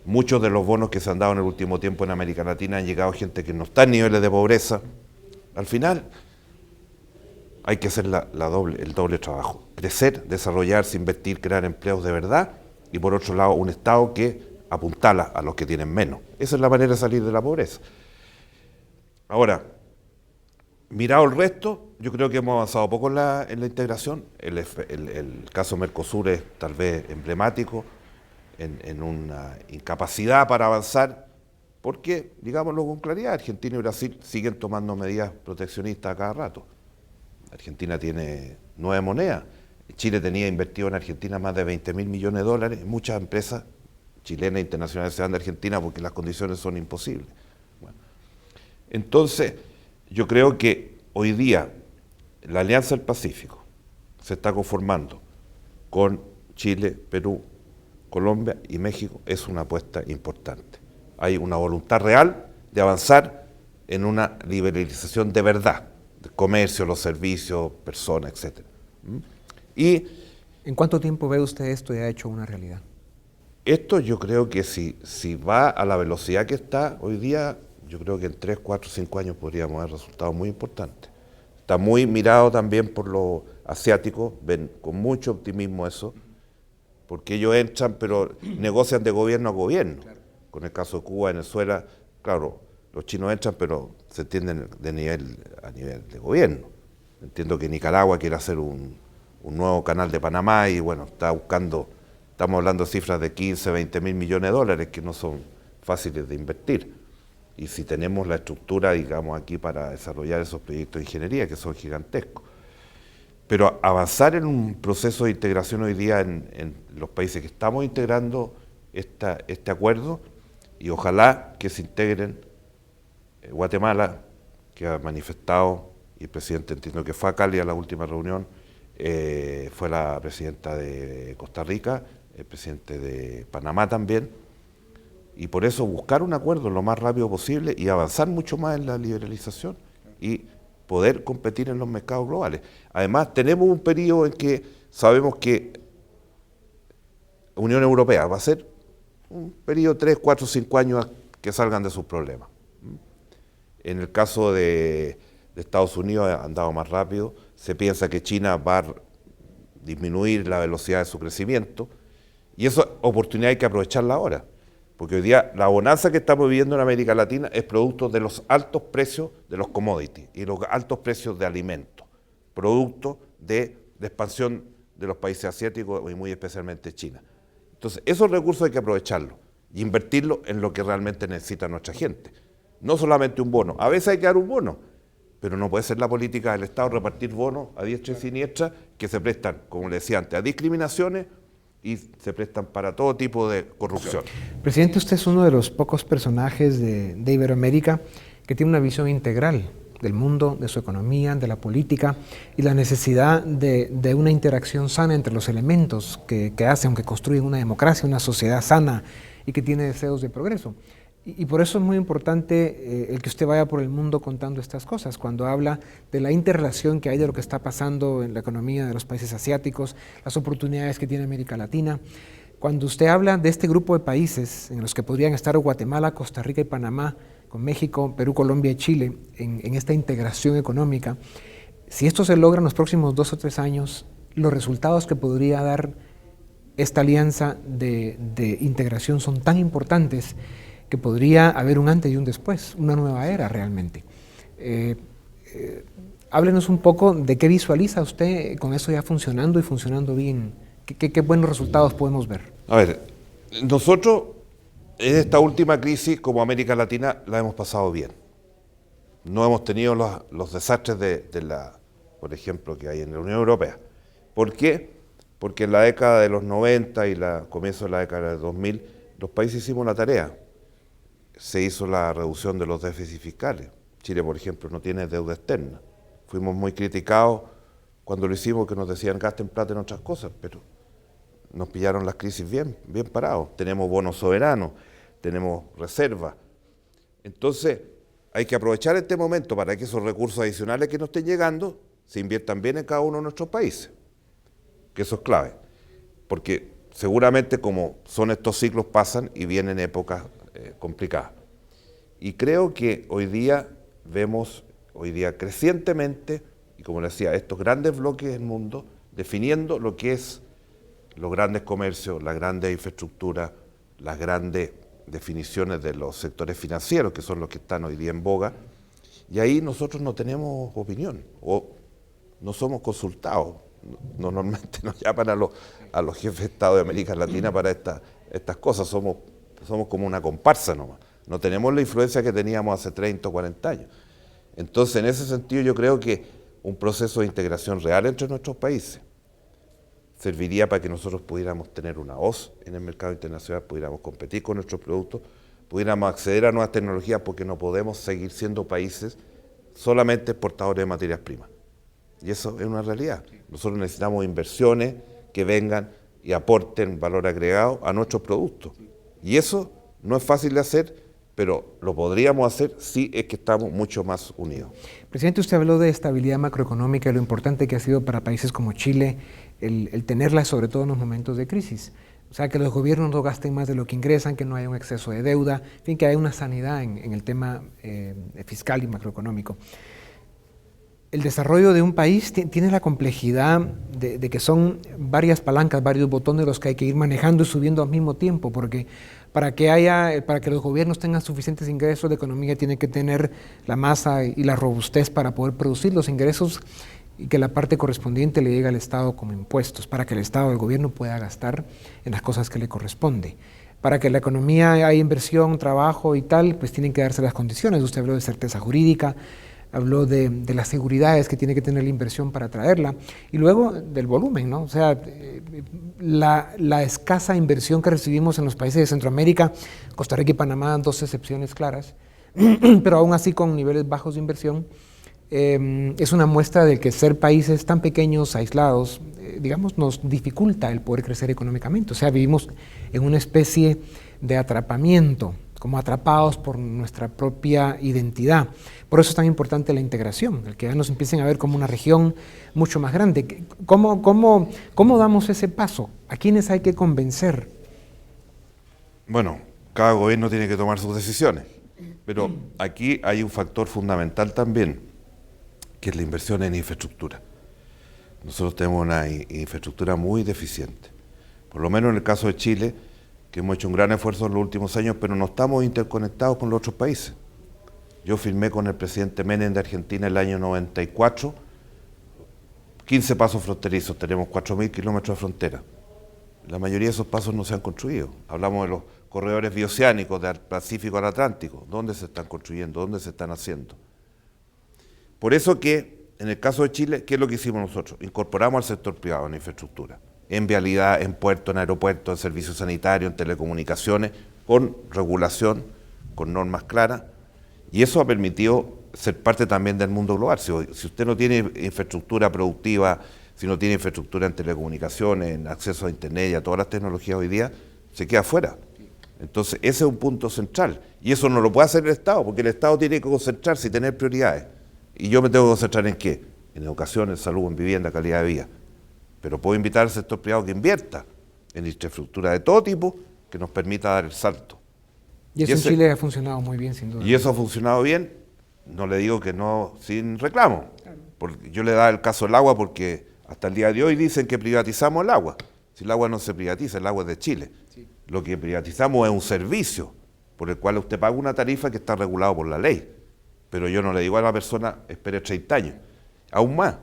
Muchos de los bonos que se han dado en el último tiempo en América Latina han llegado a gente que no está en niveles de pobreza. Al final hay que hacer el doble trabajo. Crecer, desarrollarse, invertir, crear empleos de verdad y por otro lado un Estado que apuntala a los que tienen menos. Esa es la manera de salir de la pobreza. Ahora, mirado el resto, yo creo que hemos avanzado poco en la integración. El caso Mercosur es tal vez emblemático en una incapacidad para avanzar, porque, digámoslo con claridad, Argentina y Brasil siguen tomando medidas proteccionistas a cada rato. Argentina tiene 9 monedas. Chile tenía invertido en Argentina más de 20.000 millones de dólares. Muchas empresas chilenas e internacionales se van de Argentina porque las condiciones son imposibles. Bueno, entonces, yo creo que hoy día la Alianza del Pacífico se está conformando con Chile, Perú, Colombia y México. Es una apuesta importante. Hay una voluntad real de avanzar en una liberalización de verdad, del comercio, los servicios, personas, etc. Y ¿en cuánto tiempo ve usted esto ya hecho una realidad? Esto yo creo que si va a la velocidad que está hoy día, yo creo que en 3, 4, 5 años podríamos ver resultados muy importantes. Está muy mirado también por los asiáticos, ven con mucho optimismo eso, porque ellos entran, pero negocian de gobierno a gobierno. Claro. Con el caso de Cuba, Venezuela, claro, los chinos entran, pero se entienden a nivel de gobierno. Entiendo que Nicaragua quiere hacer un nuevo canal de Panamá y bueno, está buscando, estamos hablando de cifras de 15, 20 mil millones de dólares que no son fáciles de invertir. Y si tenemos la estructura, digamos, aquí para desarrollar esos proyectos de ingeniería que son gigantescos. Pero avanzar en un proceso de integración hoy día en los países que estamos integrando este acuerdo y ojalá que se integren Guatemala, que ha manifestado, y el presidente entiendo que fue a Cali a la última reunión, fue la presidenta de Costa Rica, el presidente de Panamá también, y por eso buscar un acuerdo lo más rápido posible y avanzar mucho más en la liberalización y poder competir en los mercados globales. Además, tenemos un periodo en que sabemos que la Unión Europea va a ser un periodo de 3, 4, 5 años que salgan de sus problemas. En el caso de Estados Unidos ha andado más rápido, se piensa que China va a disminuir la velocidad de su crecimiento y esa oportunidad hay que aprovecharla ahora, porque hoy día la bonanza que estamos viviendo en América Latina es producto de los altos precios de los commodities y los altos precios de alimentos, producto de la expansión de los países asiáticos y muy especialmente China. Entonces, esos recursos hay que aprovecharlos y invertirlos en lo que realmente necesita nuestra gente. No solamente un bono, a veces hay que dar un bono, pero no puede ser la política del Estado repartir bonos a diestra y siniestra que se prestan, como le decía antes, a discriminaciones y se prestan para todo tipo de corrupción. Presidente, usted es uno de los pocos personajes de Iberoamérica que tiene una visión integral del mundo, de su economía, de la política y la necesidad de una interacción sana entre los elementos que hacen, que construyen una democracia, una sociedad sana y que tiene deseos de progreso. Y por eso es muy importante el que usted vaya por el mundo contando estas cosas, cuando habla de la interrelación que hay de lo que está pasando en la economía de los países asiáticos, las oportunidades que tiene América Latina. Cuando usted habla de este grupo de países en los que podrían estar Guatemala, Costa Rica y Panamá, con México, Perú, Colombia y Chile, en esta integración económica, si esto se logra en los próximos 2 o 3 años, los resultados que podría dar esta alianza de integración son tan importantes que podría haber un antes y un después, una nueva era realmente. Háblenos un poco de qué visualiza usted con eso ya funcionando y funcionando bien. ¿Qué buenos resultados podemos ver? A ver, nosotros en esta última crisis como América Latina la hemos pasado bien. No hemos tenido los desastres por ejemplo, que hay en la Unión Europea. ¿Por qué? Porque en la década de los 90 y comienzo de la década del 2000, los países hicimos la tarea. Se hizo la reducción de los déficits fiscales. Chile, por ejemplo, no tiene deuda externa. Fuimos muy criticados cuando lo hicimos, que nos decían gasten plata en otras cosas, pero nos pillaron las crisis bien parados. Tenemos bonos soberanos, tenemos reservas. Entonces, hay que aprovechar este momento para que esos recursos adicionales que nos estén llegando se inviertan bien en cada uno de nuestros países, que eso es clave, porque seguramente como son estos ciclos pasan y vienen épocas complicadas. Y creo que hoy día vemos crecientemente, y como le decía, estos grandes bloques del mundo definiendo lo que es los grandes comercios, las grandes infraestructuras, las grandes definiciones de los sectores financieros, que son los que están hoy día en boga, y ahí nosotros no tenemos opinión, o no somos consultados. Normalmente nos llaman a los jefes de Estado de América Latina para estas cosas, somos como una comparsa nomás, no tenemos la influencia que teníamos hace 30 o 40 años. Entonces, en ese sentido, yo creo que un proceso de integración real entre nuestros países serviría para que nosotros pudiéramos tener una voz en el mercado internacional, pudiéramos competir con nuestros productos, pudiéramos acceder a nuevas tecnologías, porque no podemos seguir siendo países solamente exportadores de materias primas. Y eso es una realidad. Nosotros necesitamos inversiones que vengan y aporten valor agregado a nuestros productos. Y eso no es fácil de hacer, pero lo podríamos hacer si es que estamos mucho más unidos. Presidente, usted habló de estabilidad macroeconómica y lo importante que ha sido para países como Chile el tenerla, sobre todo en los momentos de crisis. O sea, que los gobiernos no gasten más de lo que ingresan, que no haya un exceso de deuda, en fin, que haya una sanidad en el tema fiscal y macroeconómico. El desarrollo de un país tiene la complejidad de que son varias palancas, varios botones los que hay que ir manejando y subiendo al mismo tiempo, porque para que los gobiernos tengan suficientes ingresos, la economía tiene que tener la masa y la robustez para poder producir los ingresos y que la parte correspondiente le llegue al Estado como impuestos, para que el Estado, el gobierno, pueda gastar en las cosas que le corresponde. Para que la economía haya inversión, trabajo y tal, pues tienen que darse las condiciones. Usted habló de certeza jurídica, habló de las seguridades que tiene que tener la inversión para traerla, y luego del volumen, ¿no? O sea, la escasa inversión que recibimos en los países de Centroamérica, Costa Rica y Panamá, 2 excepciones claras, pero aún así con niveles bajos de inversión, es una muestra de que ser países tan pequeños, aislados, digamos, nos dificulta el poder crecer económicamente. O sea, vivimos en una especie de atrapamiento, como atrapados por nuestra propia identidad. Por eso es tan importante la integración, el que ya nos empiecen a ver como una región mucho más grande. ¿Cómo damos ese paso? ¿A quiénes hay que convencer? Bueno, cada gobierno tiene que tomar sus decisiones, pero aquí hay un factor fundamental también, que es la inversión en infraestructura. Nosotros tenemos una infraestructura muy deficiente, por lo menos en el caso de Chile, que hemos hecho un gran esfuerzo en los últimos años, pero no estamos interconectados con los otros países. Yo firmé con el presidente Menem de Argentina el año 94, 15 pasos fronterizos, tenemos 4.000 kilómetros de frontera. La mayoría de esos pasos no se han construido. Hablamos de los corredores bioceánicos del Pacífico al Atlántico. ¿Dónde se están construyendo? ¿Dónde se están haciendo? Por eso que, en el caso de Chile, ¿qué es lo que hicimos nosotros? Incorporamos al sector privado en infraestructura, en vialidad, en puerto, en aeropuerto, en servicios sanitarios, en telecomunicaciones, con regulación, con normas claras, y eso ha permitido ser parte también del mundo global. Si usted no tiene infraestructura productiva, si no tiene infraestructura en telecomunicaciones, en acceso a internet y a todas las tecnologías hoy día, se queda fuera. Entonces, ese es un punto central. Y eso no lo puede hacer el Estado, porque el Estado tiene que concentrarse y tener prioridades. ¿Y yo me tengo que concentrar en qué? En educación, en salud, en vivienda, calidad de vida. Pero puedo invitar al sector privado que invierta en infraestructura de todo tipo que nos permita dar el salto. Y eso en Chile ha funcionado muy bien, sin duda. Y eso ha funcionado bien, no le digo que no sin reclamo. Porque yo le daba el caso del agua porque hasta el día de hoy dicen que privatizamos el agua. Si el agua no se privatiza, el agua es de Chile. Sí. Lo que privatizamos es un servicio por el cual usted paga una tarifa que está regulado por la ley. Pero yo no le digo a la persona, espere 30 años. Aún más,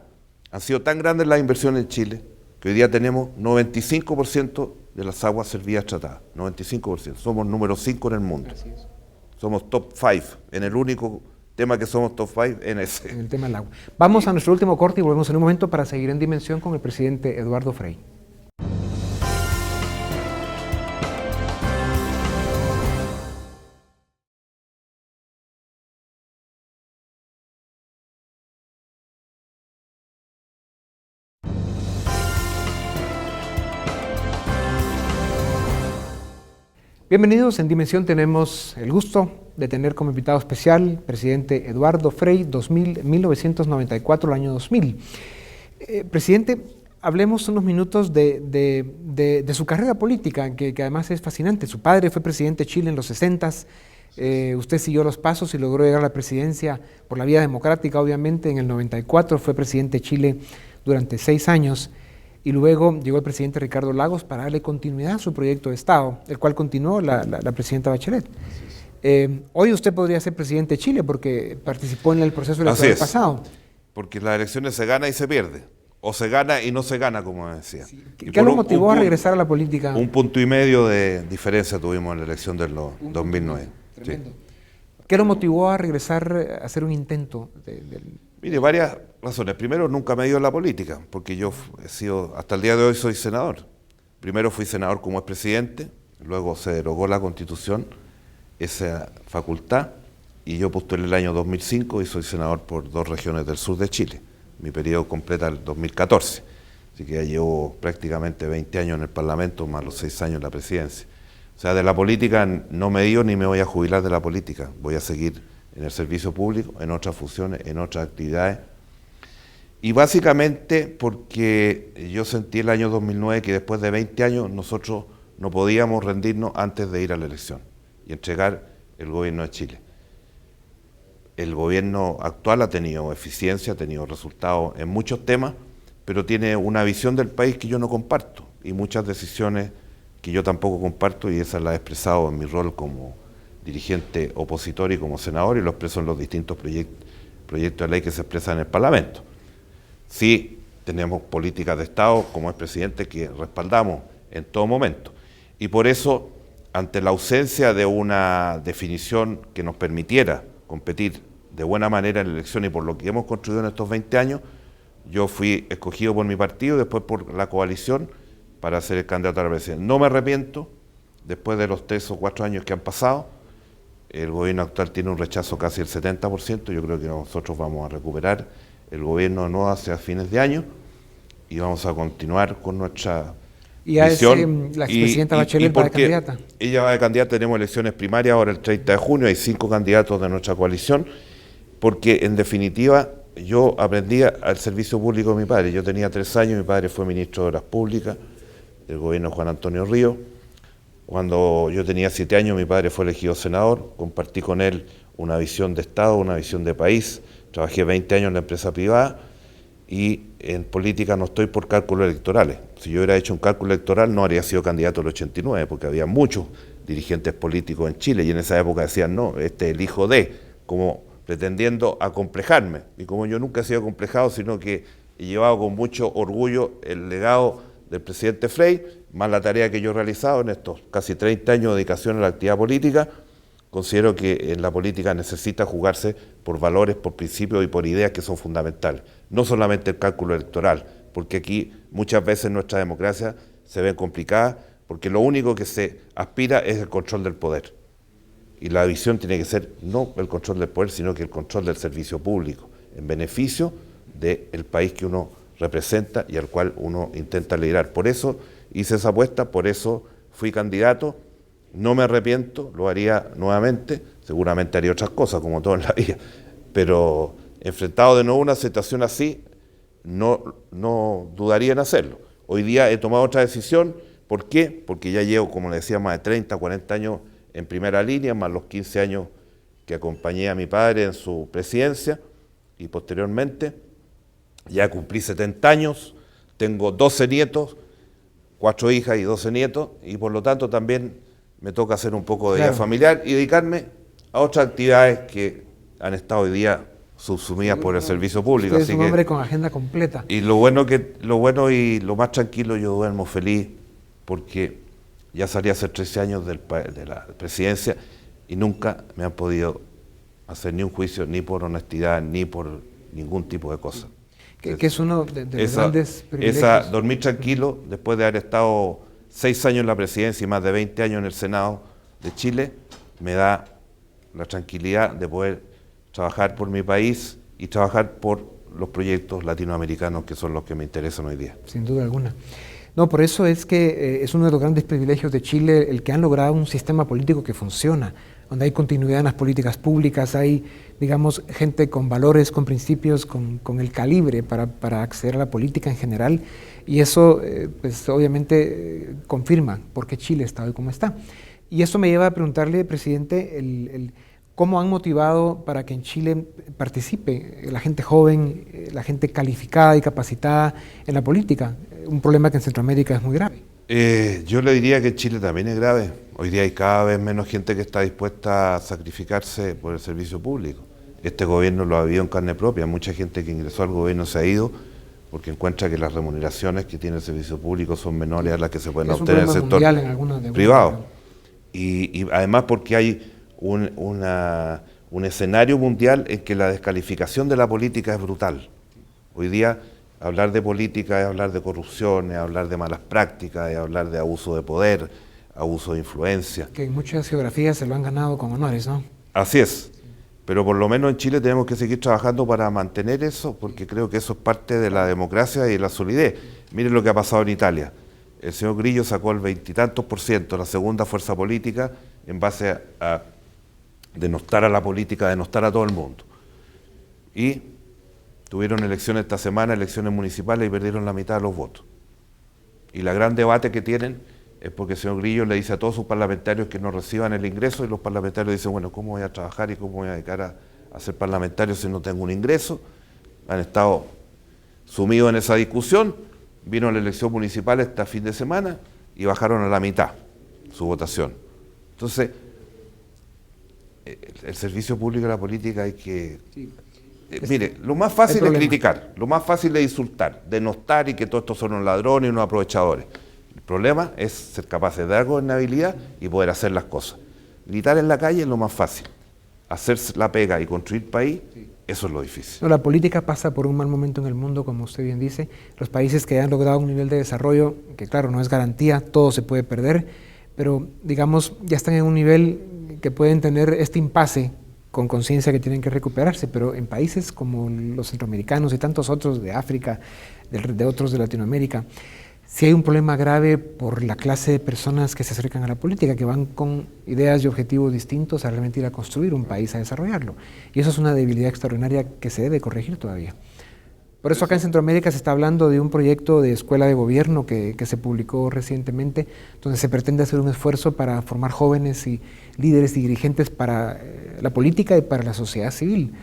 han sido tan grandes las inversiones en Chile que hoy día tenemos 95% de las aguas servidas tratadas. 95%. Somos número 5 en el mundo. Así es. Somos top 5. En el único tema que somos top 5 en ese. En el tema del agua. Vamos a nuestro último corte y volvemos en un momento para seguir en Dimensión con el presidente Eduardo Frei. Bienvenidos, en Dimensión tenemos el gusto de tener como invitado especial presidente Eduardo Frei, 1994 al año 2000. Presidente, hablemos unos minutos de su carrera política, que además es fascinante. Su padre fue presidente de Chile en los 60s, usted siguió los pasos y logró llegar a la presidencia por la vía democrática, obviamente. En el 94 fue presidente de Chile durante 6 años. Y luego llegó el presidente Ricardo Lagos para darle continuidad a su proyecto de Estado, el cual continuó la presidenta Bachelet. Hoy usted podría ser presidente de Chile porque participó en el proceso electoral pasado. Porque las elecciones se gana y se pierde. O se gana y no se gana, como decía. Sí. ¿Qué lo motivó a regresar a la política? 1,5 puntos de diferencia tuvimos en la elección del 2009. Tremendo. Sí. ¿Qué lo motivó a regresar a hacer un intento? Mire, varias razones. Primero, nunca me he ido a la política, porque yo he sido, hasta el día de hoy soy senador. Primero fui senador como expresidente, luego se derogó la Constitución, esa facultad, y yo postulé el año 2005 y soy senador por 2 regiones del sur de Chile. Mi periodo completa el 2014, así que ya llevo prácticamente 20 años en el Parlamento, más los 6 años en la presidencia. O sea, de la política no me he ido ni me voy a jubilar de la política, voy a seguir en el servicio público, en otras funciones, en otras actividades. Y básicamente porque yo sentí el año 2009 que después de 20 años nosotros no podíamos rendirnos antes de ir a la elección y entregar el gobierno de Chile. El gobierno actual ha tenido eficiencia, ha tenido resultados en muchos temas, pero tiene una visión del país que yo no comparto y muchas decisiones que yo tampoco comparto, y esa la he expresado en mi rol como dirigente opositor y como senador, y lo expreso en los distintos proyectos de ley que se expresan en el Parlamento. Sí, tenemos políticas de Estado, como es presidente, que respaldamos en todo momento. Y por eso, ante la ausencia de una definición que nos permitiera competir de buena manera en la elección y por lo que hemos construido en estos 20 años, yo fui escogido por mi partido y después por la coalición para ser el candidato a la presidencia. No me arrepiento, después de los 3 o 4 años que han pasado. El gobierno actual tiene un rechazo casi del 70%, yo creo que nosotros vamos a recuperar el gobierno no hacia fines de año y vamos a continuar con nuestra visión. La expresidenta Bachelet va de candidata. Ella va de candidata, tenemos elecciones primarias ahora el 30 de junio, hay 5 candidatos de nuestra coalición, porque en definitiva yo aprendí al servicio público de mi padre. Yo tenía 3 años, mi padre fue ministro de Obras Públicas del gobierno de Juan Antonio Ríos. Cuando yo tenía 7 años, mi padre fue elegido senador, compartí con él una visión de Estado, una visión de país, trabajé 20 años en la empresa privada y en política no estoy por cálculos electorales. Si yo hubiera hecho un cálculo electoral no habría sido candidato el 89, porque había muchos dirigentes políticos en Chile y en esa época decían, no, este es el hijo de, como pretendiendo acomplejarme. Y como yo nunca he sido acomplejado, sino que he llevado con mucho orgullo el legado del presidente Frei, más la tarea que yo he realizado en estos casi 30 años de dedicación a la actividad política, considero que en la política necesita jugarse por valores, por principios y por ideas que son fundamentales. No solamente el cálculo electoral, porque aquí muchas veces nuestra democracia se ve complicada, porque lo único que se aspira es el control del poder. Y la visión tiene que ser no el control del poder, sino que el control del servicio público, en beneficio del país que uno representa y al cual uno intenta liderar. Por eso hice esa apuesta, por eso fui candidato No me arrepiento, lo haría nuevamente, seguramente haría otras cosas, como todo en la vida, pero enfrentado de nuevo a una situación así, no dudaría en hacerlo. Hoy día he tomado otra decisión. ¿Por qué? Porque ya llevo, como le decía, más de 30, 40 años en primera línea, más los 15 años que acompañé a mi padre en su presidencia, y posteriormente ya cumplí 70 años, tengo 12 nietos, 4 hijas y 12 nietos, y por lo tanto también me toca hacer un poco de vida familiar y dedicarme a otras actividades que han estado hoy día subsumidas por el servicio público. Usted es un hombre con agenda completa. Y lo bueno y lo más tranquilo, yo duermo feliz, porque ya salí hace 13 años de la presidencia y nunca me han podido hacer ni un juicio, ni por honestidad, ni por ningún tipo de cosa. Que es uno de los grandes privilegios. Dormir tranquilo, después de haber estado 6 años en la presidencia y más de 20 años en el Senado de Chile, me da la tranquilidad de poder trabajar por mi país y trabajar por los proyectos latinoamericanos, que son los que me interesan hoy día. Sin duda alguna. No, por eso es que es uno de los grandes privilegios de Chile el que han logrado un sistema político que funciona, donde hay continuidad en las políticas públicas, hay, digamos, gente con valores, con principios, con el calibre para acceder a la política en general, y eso, pues obviamente, confirma por qué Chile está hoy como está. Y eso me lleva a preguntarle, presidente, ¿cómo han motivado para que en Chile participe la gente joven, la gente calificada y capacitada en la política? Un problema que en Centroamérica es muy grave. Yo le diría que en Chile también es grave. Hoy día hay cada vez menos gente que está dispuesta a sacrificarse por el servicio público. Este gobierno lo ha vivido en carne propia. Mucha gente que ingresó al gobierno se ha ido porque encuentra que las remuneraciones que tiene el servicio público son menores a las que se pueden obtener en el sector privado. Y además porque hay un escenario mundial en que la descalificación de la política es brutal. Hoy día hablar de política es hablar de corrupción, es hablar de malas prácticas, es hablar de abuso de poder, abuso de influencia. Que en muchas geografías se lo han ganado con honores, ¿no? Así es, pero por lo menos en Chile tenemos que seguir trabajando para mantener eso, porque creo que eso es parte de la democracia y de la solidez. Miren lo que ha pasado en Italia. El señor Grillo sacó el 20 y tantos %, la segunda fuerza política, en base a denostar a la política, denostar a todo el mundo. Y tuvieron elecciones esta semana, elecciones municipales, y perdieron la mitad de los votos. Y la gran debate que tienen es porque el señor Grillo le dice a todos sus parlamentarios que no reciban el ingreso, y los parlamentarios dicen, bueno, ¿cómo voy a trabajar y cómo voy a dedicar a ser parlamentario si no tengo un ingreso? Han estado sumidos en esa discusión. Vino la elección municipal este fin de semana y bajaron a la mitad su votación. Entonces, el servicio público de la política hay que... Sí. Mire, lo más fácil es criticar, lo más fácil es insultar, denostar y que todos estos son unos ladrones y unos aprovechadores. El problema es ser capaces de dar gobernabilidad y poder hacer las cosas. Gritar en la calle es lo más fácil. Hacer la pega y construir país, eso es lo difícil. No, la política pasa por un mal momento en el mundo, como usted bien dice. Los países que han logrado un nivel de desarrollo, que claro, no es garantía, todo se puede perder, pero digamos, ya están en un nivel que pueden tener este impasse con conciencia que tienen que recuperarse, pero en países como los centroamericanos y tantos otros de África, de otros de Latinoamérica, sí hay un problema grave por la clase de personas que se acercan a la política, que van con ideas y objetivos distintos a realmente ir a construir un país, a desarrollarlo. Y eso es una debilidad extraordinaria que se debe corregir todavía. Por eso acá en Centroamérica se está hablando de un proyecto de escuela de gobierno que se publicó recientemente, donde se pretende hacer un esfuerzo para formar jóvenes y líderes y dirigentes para la política y para la sociedad civil.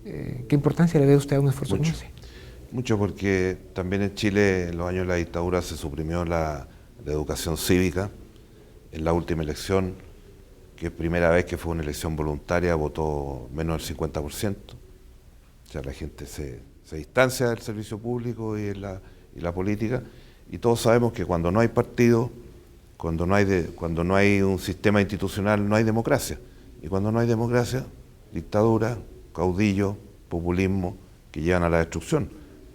¿Qué importancia le ve usted a un esfuerzo como ese? Mucho, porque también en Chile, en los años de la dictadura, se suprimió la educación cívica. En la última elección, que es primera vez que fue una elección voluntaria, votó menos del 50%. O sea, la gente se distancia del servicio público y la política, y todos sabemos que cuando no hay partido, cuando no hay un sistema institucional, no hay democracia, y cuando no hay democracia, dictadura, caudillo, populismo, que llevan a la destrucción.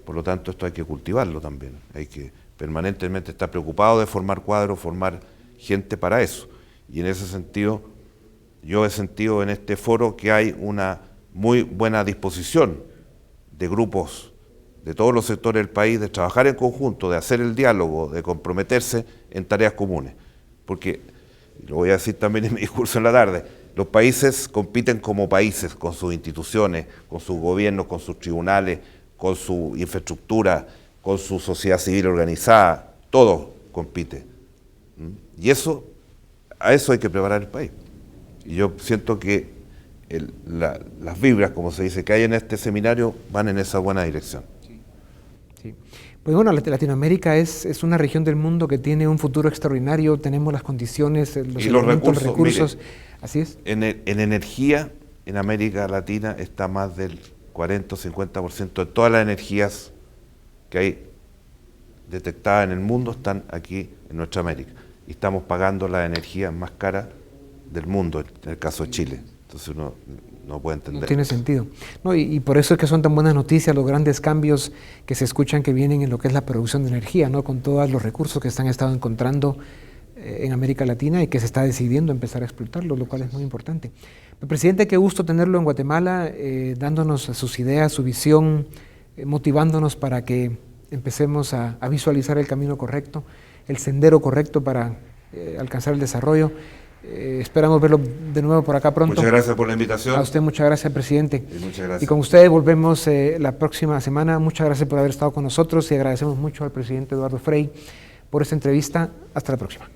Por lo tanto, esto hay que cultivarlo también, hay que permanentemente estar preocupado de formar cuadros, formar gente para eso, y en ese sentido, yo he sentido en este foro que hay una muy buena disposición de grupos de todos los sectores del país, de trabajar en conjunto, de hacer el diálogo, de comprometerse en tareas comunes. Porque y lo voy a decir también en mi discurso en la tarde, los países compiten como países, con sus instituciones, con sus gobiernos, con sus tribunales, con su infraestructura, con su sociedad civil organizada, todo compite. Y a eso hay que preparar el país. Y yo siento que las vibras, como se dice, que hay en este seminario van en esa buena dirección. Sí. Pues bueno, Latinoamérica es una región del mundo que tiene un futuro extraordinario, tenemos las condiciones, los elementos, los recursos. Mire, así es. En energía, en América Latina está más del 40 o 50% de todas las energías que hay detectadas en el mundo están aquí en nuestra América. Y estamos pagando la energía más cara del mundo, en el caso de Chile. Entonces uno no puede entender. No tiene sentido. No, y por eso es que son tan buenas noticias los grandes cambios que se escuchan que vienen en lo que es la producción de energía, ¿no? Con todos los recursos que se han estado encontrando en América Latina y que se está decidiendo empezar a explotarlo, lo cual es muy importante. Presidente, qué gusto tenerlo en Guatemala, dándonos sus ideas, su visión, motivándonos para que empecemos a visualizar el camino correcto, el sendero correcto para alcanzar el desarrollo. Esperamos verlo de nuevo por acá pronto. Muchas gracias por la invitación. A usted muchas gracias, presidente. Y muchas gracias. Y con ustedes volvemos la próxima semana. Muchas gracias por haber estado con nosotros y agradecemos mucho al presidente Eduardo Frei por esta entrevista. Hasta la próxima.